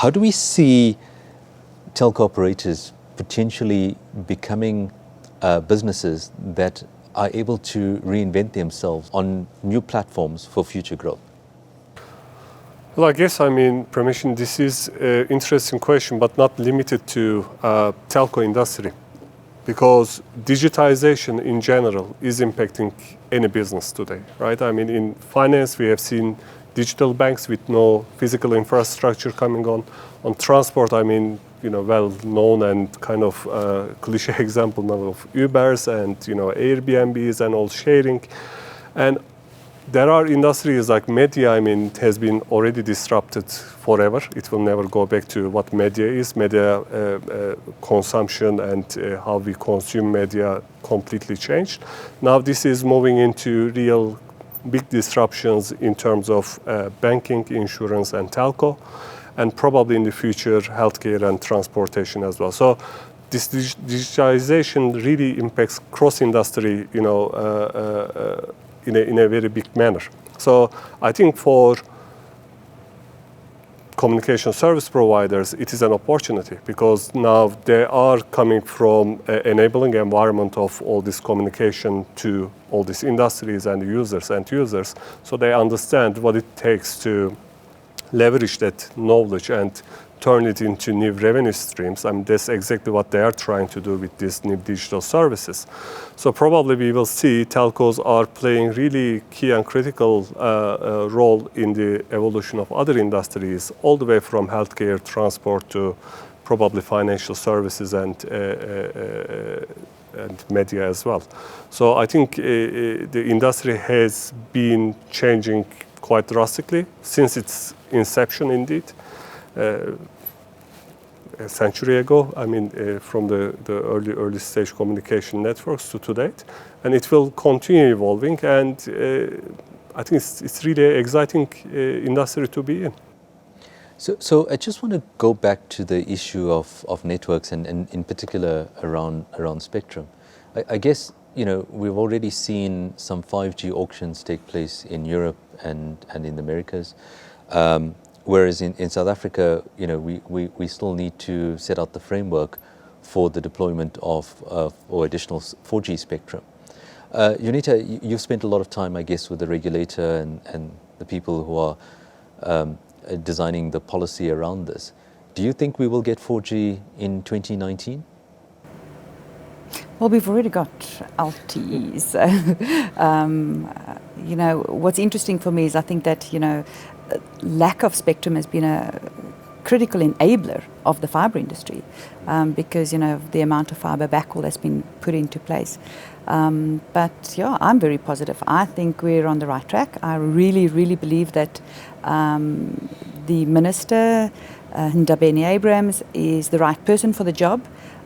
How do we see telco operators potentially becoming businesses that are able to reinvent themselves on new platforms for future growth? Well, I guess, Prameshin, this is an interesting question, but not limited to telco industry, because digitization in general is impacting any business today, right? In finance, we have seen digital banks with no physical infrastructure coming on. On transport, well-known and kind of cliche example now of Ubers and, Airbnbs and all sharing. And there are industries like media, it has been already disrupted forever. It will never go back to what media is. Media consumption and how we consume media completely changed. Now this is moving into real big disruptions in terms of banking, insurance, and telco, and probably in the future, healthcare and transportation as well. So this digitalization really impacts cross-industry, in a very big manner. So I think for communication service providers, it is an opportunity, because now they are coming from an enabling environment of all this communication to all these industries and users. So they understand what it takes to leverage that knowledge and turn it into new revenue streams. That's exactly what they are trying to do with these new digital services. So probably we will see telcos are playing really key and critical role in the evolution of other industries, all the way from healthcare, transport to probably financial services and media as well. So I think the industry has been changing quite drastically since its inception, indeed. A century ago, from the early stage communication networks to date, and it will continue evolving. And I think it's really an exciting industry to be in. So I just want to go back to the issue of networks and in particular around spectrum. I guess we've already seen some 5G auctions take place in Europe and in the Americas. Whereas in South Africa, we still need to set out the framework for the deployment of or additional 4G spectrum. Yunita, you've spent a lot of time, I guess, with the regulator and the people who are designing the policy around this. Do you think we will get 4G in 2019? Well, we've already got LTEs. What's interesting for me is I think that, lack of spectrum has been a critical enabler of the fibre industry, because, the amount of fibre backhaul has been put into place. But yeah, I'm very positive. I think we're on the right track. I really, really believe that the Minister, Ndabeni Abrahams, is the right person for the job.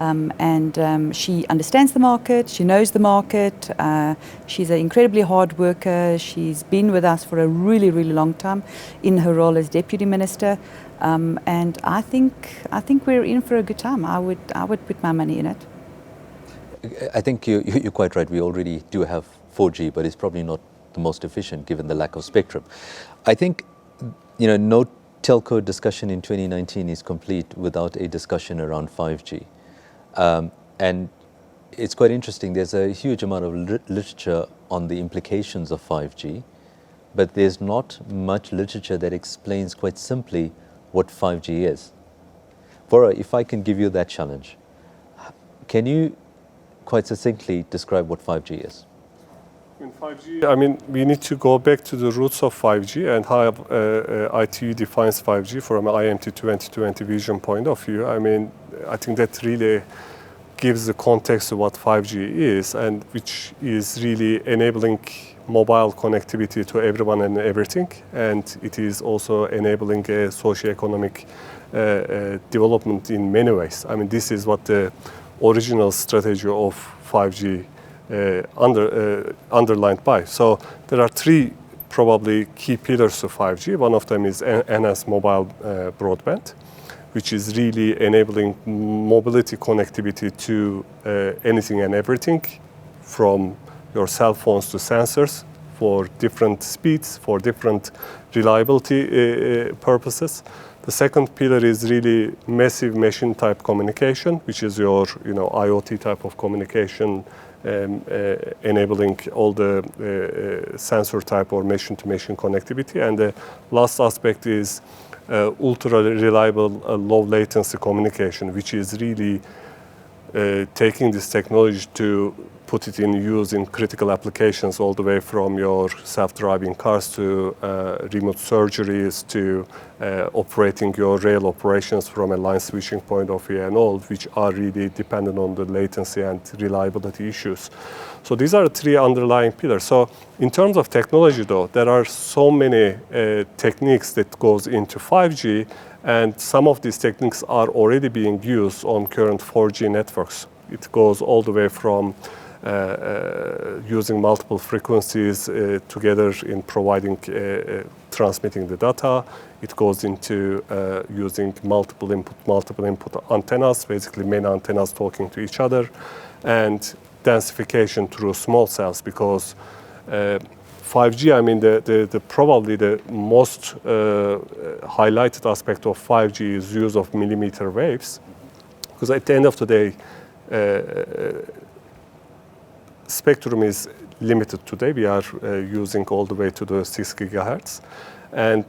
And she understands the market, she knows the market, she's an incredibly hard worker, she's been with us for a really, really long time in her role as Deputy Minister, and I think we're in for a good time. I would put my money in it. I think you're quite right. We already do have 4G, but it's probably not the most efficient given the lack of spectrum. I think, no telco discussion in 2019 is complete without a discussion around 5G. And it's quite interesting. There's a huge amount of literature on the implications of 5G, but there's not much literature that explains quite simply what 5G is. Bora, if I can give you that challenge, can you quite succinctly describe what 5G is? In 5G, we need to go back to the roots of 5G and how ITU defines 5G from an IMT 2020 vision point of view. I think that really gives the context of what 5G is, and which is really enabling mobile connectivity to everyone and everything. And it is also enabling a socioeconomic development in many ways. This is what the original strategy of 5G underlined by. So there are three probably key pillars to 5G. One of them is enhanced mobile broadband, which is really enabling mobility connectivity to anything and everything, from your cell phones to sensors, for different speeds, for different reliability purposes. The second pillar is really massive machine type communication, which is your IoT type of communication, enabling all the sensor type or machine to machine connectivity. And the last aspect is ultra reliable low latency communication, which is really taking this technology to put it in use in critical applications, all the way from your self-driving cars to remote surgeries to operating your rail operations from a line switching point of view and all, which are really dependent on the latency and reliability issues. So these are the three underlying pillars. So in terms of technology though, there are so many techniques that goes into 5G, and some of these techniques are already being used on current 4G networks. It goes all the way from using multiple frequencies together in providing, transmitting the data. It goes into using multiple input antennas, basically main antennas talking to each other, and densification through small cells, because 5G, I mean, probably the most highlighted aspect of 5G is use of millimeter waves, because at the end of the day, spectrum is limited today. We are using all the way to the 6 gigahertz. And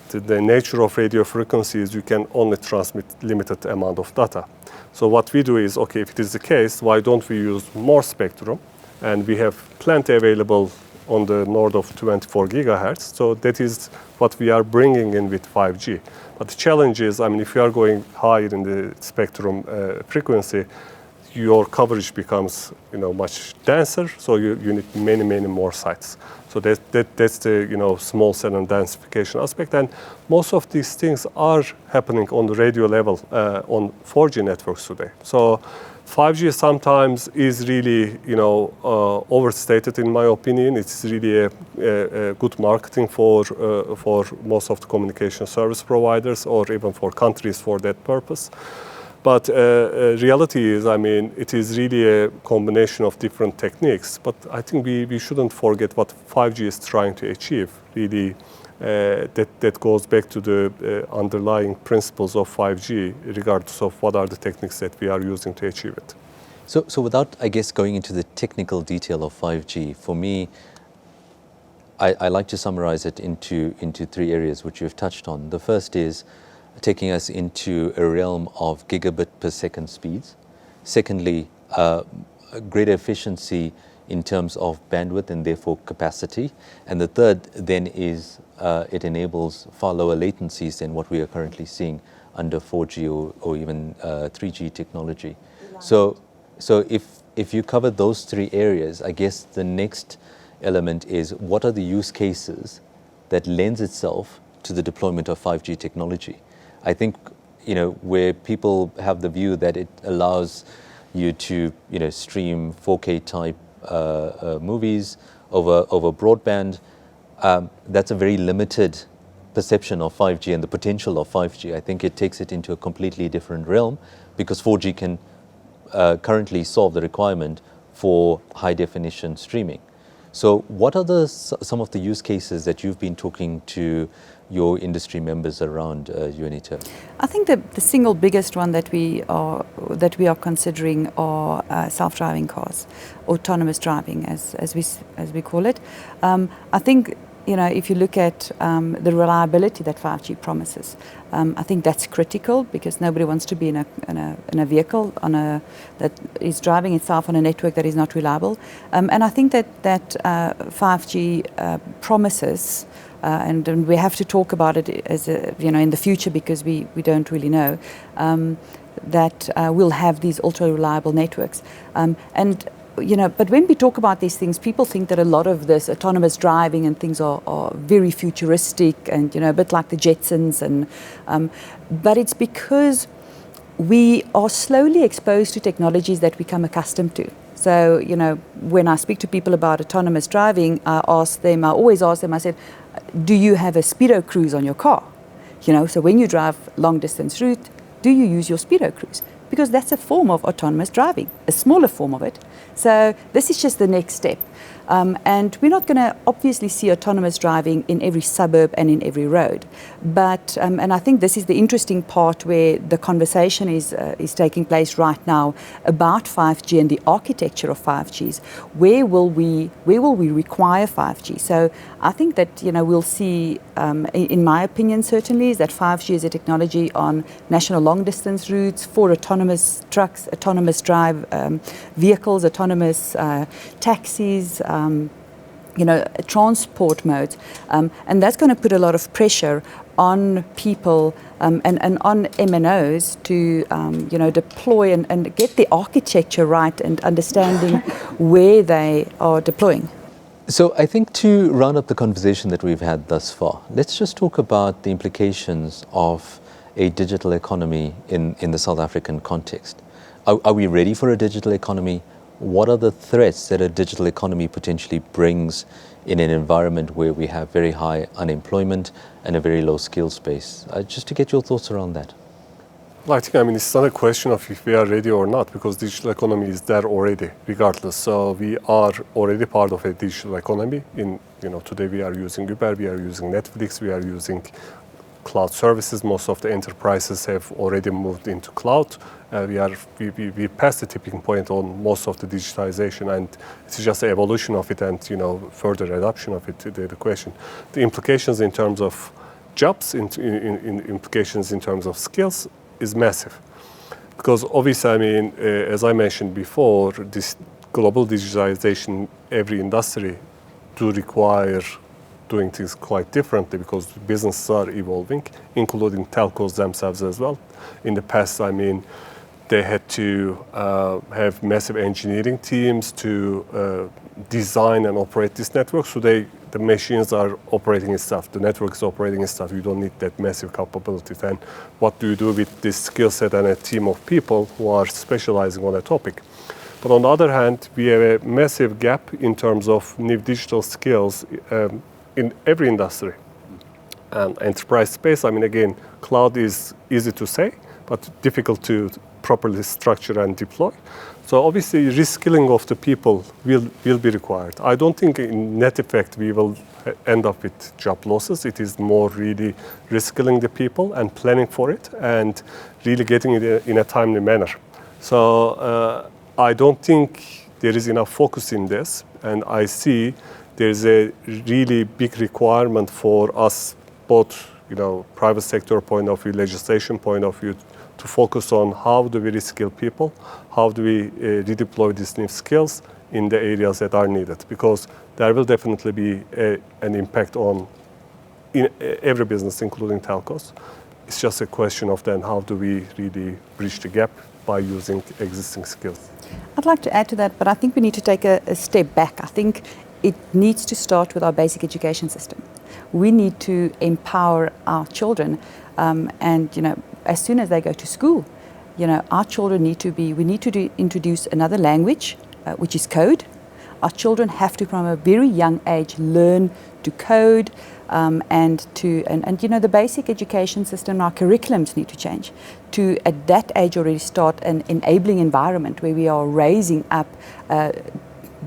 the nature of radio frequency is you can only transmit limited amount of data. So what we do is, okay, if it is the case, why don't we use more spectrum? And we have plenty available on the north of 24 gigahertz. So that is what we are bringing in with 5G. But the challenge is, I mean, if you are going higher in the spectrum frequency, your coverage becomes, much denser. So you need many more sites. So that's the, small cell and densification aspect. And most of these things are happening on the radio level on 4G networks today. So 5G sometimes is really, overstated in my opinion. It's really a good marketing for most of the communication service providers, or even for countries for that purpose. But reality is, I mean, it is really a combination of different techniques. But I think we shouldn't forget what 5G is trying to achieve. Really, that goes back to the underlying principles of 5G, regardless of what are the techniques that we are using to achieve it. So without, I guess, going into the technical detail of 5G, for me, I like to summarize it into three areas which you've touched on. The first is taking us into a realm of gigabit per second speeds. Secondly, greater efficiency in terms of bandwidth and therefore capacity. And the third then is it enables far lower latencies than what we are currently seeing under 4G or even 3G technology. So if you cover those three areas, I guess the next element is what are the use cases that lends itself to the deployment of 5G technology? I think, where people have the view that it allows you to, stream 4K type movies over broadband, that's a very limited perception of 5G and the potential of 5G. I think it takes it into a completely different realm, because 4G can currently solve the requirement for high definition streaming. So what are some of the use cases that you've been talking to your industry members around, Juanita? I think the single biggest one that we are considering are self-driving cars, autonomous driving, as we call it. I think, if you look at the reliability that 5G promises, I think that's critical, because nobody wants to be in a vehicle that is driving itself on a network that is not reliable. And I think that 5G promises, and we have to talk about it as in the future, because we don't really know, that we'll have these ultra reliable networks. But when we talk about these things, people think that a lot of this autonomous driving and things are very futuristic and, a bit like the Jetsons. But it's because we are slowly exposed to technologies that we become accustomed to. So, when I speak to people about autonomous driving, I always ask them, I said, do you have a speedo cruise on your car? So when you drive long distance route, do you use your speedo cruise? Because that's a form of autonomous driving, a smaller form of it. So this is just the next step. And we're not going to obviously see autonomous driving in every suburb and in every road. But, and I think this is the interesting part where the conversation is taking place right now about 5G and the architecture of 5Gs. Where will we require 5G? So I think that, we'll see, in my opinion certainly, is that 5G is a technology on national long distance routes for autonomous trucks, autonomous drive vehicles, autonomous taxis, transport modes. And that's going to put a lot of pressure on people and on MNOs to deploy and get the architecture right and understanding where they are deploying. So I think to round up the conversation that we've had thus far, let's just talk about the implications of a digital economy in the South African context. Are we ready for a digital economy? What are the threats that a digital economy potentially brings in an environment where we have very high unemployment and a very low skills base? Just to get your thoughts around that. Well, I think, it's not a question of if we are ready or not, because digital economy is there already, regardless. So we are already part of a digital economy. Today we are using Uber, we are using Netflix, we are using cloud services. Most of the enterprises have already moved into cloud. We passed the tipping point on most of the digitization, and it's just the evolution of it and further adoption of it. The question, the implications in terms of jobs, in implications in terms of skills, is massive, because obviously, as I mentioned before, this global digitization, every industry do require doing things quite differently because businesses are evolving, including telcos themselves as well. In the past, they had to have massive engineering teams to design and operate this network. So the machines are operating itself, the network is operating itself. You don't need that massive capability. Then what do you do with this skill set and a team of people who are specializing on a topic? But on the other hand, we have a massive gap in terms of new digital skills in every industry. And enterprise space, again, cloud is easy to say, but difficult to properly structure and deploy. So obviously, reskilling of the people will be required. I don't think in net effect we will end up with job losses. It is more really reskilling the people and planning for it and really getting it in a timely manner. So I don't think there is enough focus in this, and I see there's a really big requirement for us, both private sector point of view, legislation point of view, to focus on how do we reskill people, how do we redeploy these new skills in the areas that are needed, because there will definitely be an impact on in every business, including telcos. It's just a question of then how do we really bridge the gap by using existing skills. I'd like to add to that, but I think we need to take a step back. I think it needs to start with our basic education system. We need to empower our children, and as soon as they go to school, our children we need to introduce another language, which is code. Our children have to, from a very young age, learn to code, and the basic education system, our curriculums need to change to, at that age, already start an enabling environment where we are raising up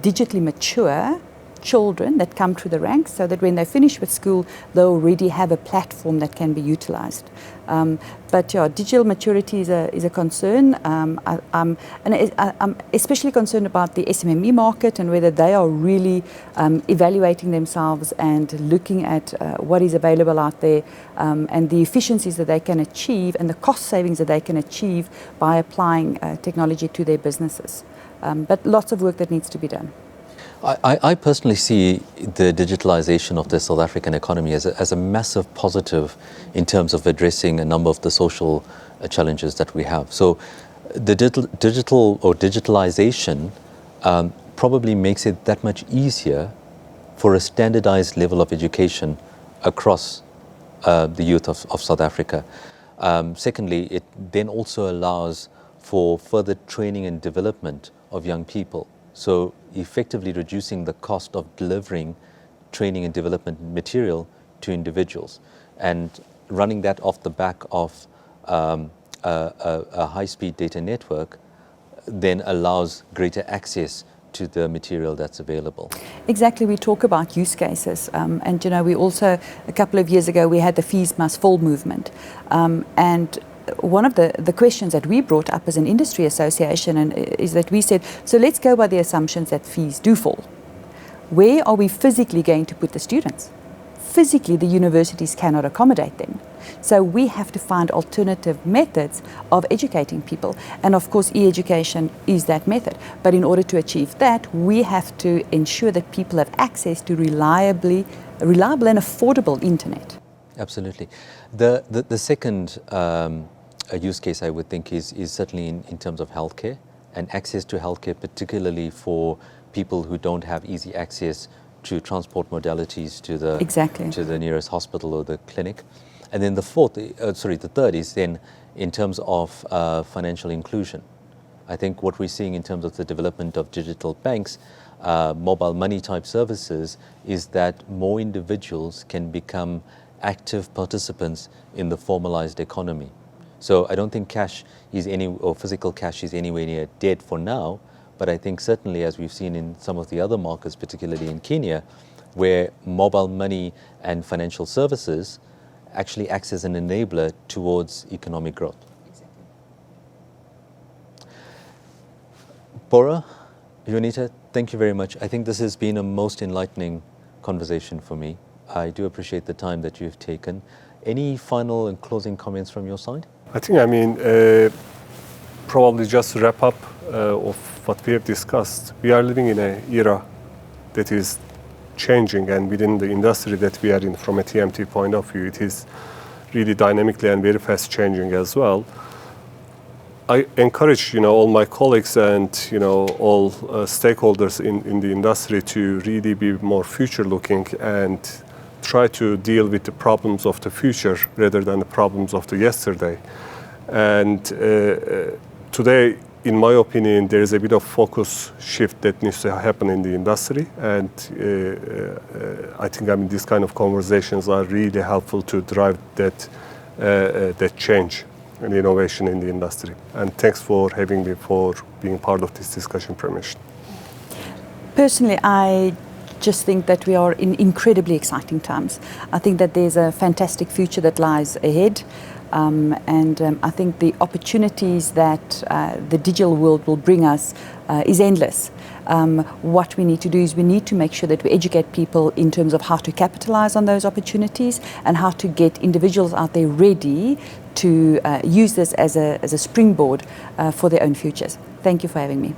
digitally mature children that come through the ranks, so that when they finish with school, they already have a platform that can be utilized. But yeah, digital maturity is a concern. I'm especially concerned about the SMME market and whether they are really evaluating themselves and looking at what is available out there, and the efficiencies that they can achieve and the cost savings that they can achieve by applying technology to their businesses. But lots of work that needs to be done. I personally see the digitalization of the South African economy as a massive positive in terms of addressing a number of the social challenges that we have. So the digital or digitalization probably makes it that much easier for a standardized level of education across the youth of South Africa. Secondly, it then also allows for further training and development of young people. So effectively reducing the cost of delivering training and development material to individuals, and running that off the back of a high-speed data network then allows greater access to the material that's available. Exactly, we talk about use cases, and we also, a couple of years ago, we had the fees must fall movement, and one of the questions that we brought up as an industry association is that we said, so let's go by the assumptions that fees do fall. Where are we physically going to put the students? Physically, the universities cannot accommodate them. So we have to find alternative methods of educating people. And of course, e-education is that method. But in order to achieve that, we have to ensure that people have access to reliable and affordable internet. Absolutely. The second use case I would think is certainly in terms of healthcare and access to healthcare, particularly for people who don't have easy access to transport modalities to the nearest hospital or the clinic. And then the third is then in terms of financial inclusion. I think what we're seeing in terms of the development of digital banks, mobile money type services, is that more individuals can become active participants in the formalized economy. So I don't think physical cash is anywhere near dead for now, but I think certainly, as we've seen in some of the other markets, particularly in Kenya, where mobile money and financial services actually acts as an enabler towards economic growth. Exactly. Bora, Yonita, thank you very much. I think this has been a most enlightening conversation for me. I do appreciate the time that you've taken. Any final and closing comments from your side? I think, probably just to wrap up of what we have discussed, we are living in an era that is changing, and within the industry that we are in, from a TMT point of view, it is really dynamically and very fast changing as well. I encourage all my colleagues and all stakeholders in the industry to really be more future looking and try to deal with the problems of the future rather than the problems of the yesterday. And today, in my opinion, there is a bit of focus shift that needs to happen in the industry, and I think these kind of conversations are really helpful to drive that change and innovation in the industry. And thanks for having me, for being part of this discussion, Permission. Personally, I just think that we are in incredibly exciting times. I think that there's a fantastic future that lies ahead. I think the opportunities that the digital world will bring us is endless. What we need to do is we need to make sure that we educate people in terms of how to capitalize on those opportunities and how to get individuals out there ready to use this as a springboard for their own futures. Thank you for having me.